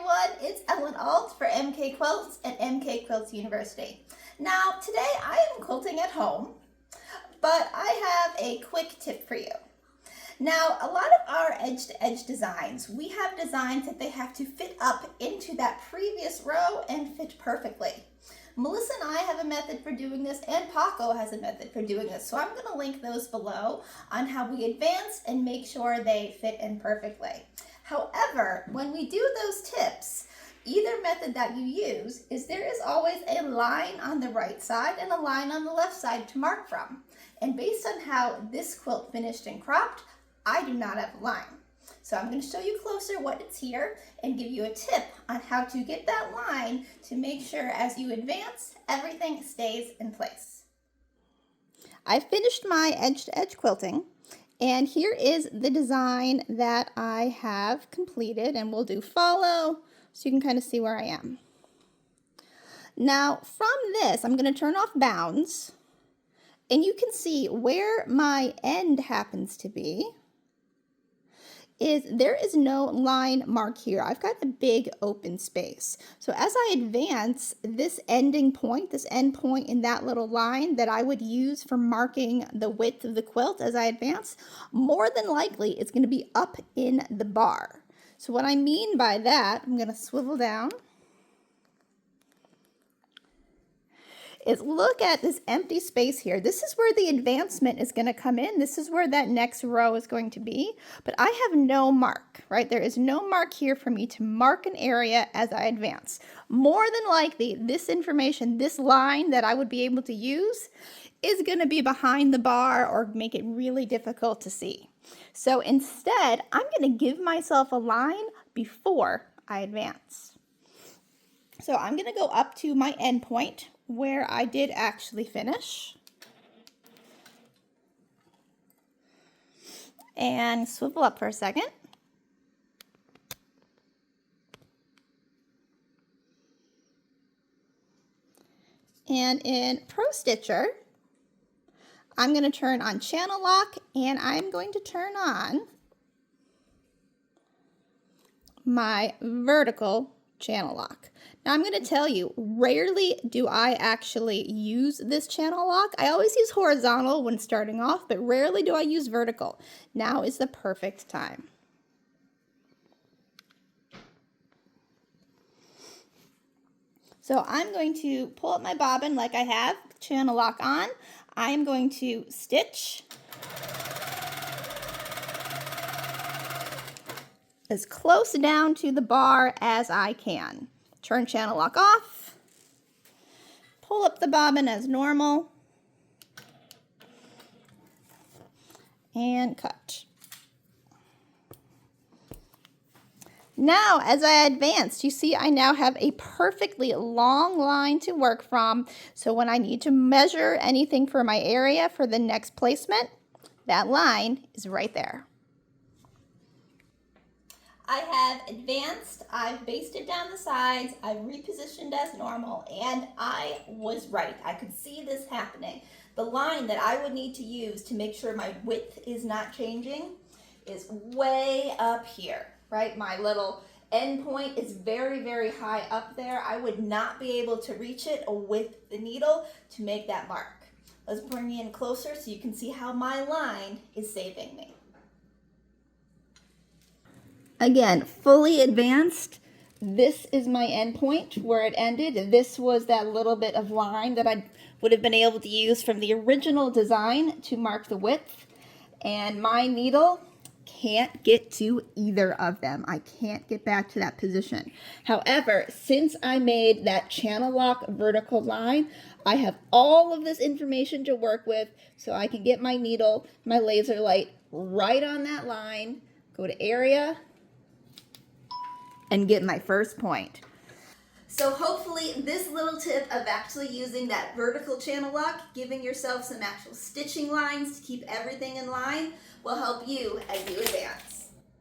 everyone, it's Ellen Alt for MK Quilts at MK Quilts University. Now today I am quilting at home, but I have a quick tip for you. Now a lot of our edge-to-edge designs, we have designs that they have to fit up into that previous row and fit perfectly. Melissa and I have a method for doing this, and Paco has a method for doing this, so I'm going to link those below on how we advance and make sure they fit in perfectly. However, when we do those tips, either method that you use is there is always a line on the right side and a line on the left side to mark from. And based on how this quilt finished and cropped, I do not have a line. So I'm going to show you closer what it's here and give you a tip on how to get that line to make sure as you advance, everything stays in place. I finished my edge-to-edge quilting, and here is the design that I have completed, and we'll do follow so you can kind of see where I am. Now from this, I'm going to turn off bounds, and you can see where my end happens to be. There is no line mark here. I've got a big open space. So as I advance, this ending point, this end point in that little line that I would use for marking the width of the quilt as I advance, more than likely it's going to be up in the bar. So what I mean by that, I'm going to swivel down, is look at this empty space here. This is where the advancement is going to come in. This is where that next row is going to be. But I have no mark, right? There is no mark here for me to mark an area as I advance. More than likely, this information, this line that I would be able to use is going to be behind the bar or make it really difficult to see. So instead, I'm going to give myself a line before I advance. So I'm going to go up to my end point where I did actually finish, and swivel up for a second. And in Pro Stitcher, I'm going to turn on channel lock, and I'm going to turn on my vertical channel lock. Now I'm going to tell you, rarely do I actually use this channel lock. I always use horizontal when starting off, but rarely do I use vertical. Now is the perfect time. So I'm going to pull up my bobbin like I have, channel lock on. I am going to stitch as close down to the bar as I can. Turn channel lock off, pull up the bobbin as normal, and cut. Now, as I advance, you see I now have a perfectly long line to work from, so when I need to measure anything for my area for the next placement, that line is right there. I have advanced, I've basted down the sides, I've repositioned as normal, and I was right. I could see this happening. The line that I would need to use to make sure my width is not changing is way up here, right? My little end point is very, very high up there. I would not be able to reach it with the needle to make that mark. Let's bring you in closer so you can see how my line is saving me. Again, fully advanced, this is my end point where it ended. This was that little bit of line that I would have been able to use from the original design to mark the width. And my needle can't get to either of them. I can't get back to that position. However, since I made that channel lock vertical line, I have all of this information to work with, so I can get my needle, my laser light right on that line, go to area, and get my first point. So hopefully this little tip of actually using that vertical channel lock, giving yourself some actual stitching lines to keep everything in line, will help you as you advance.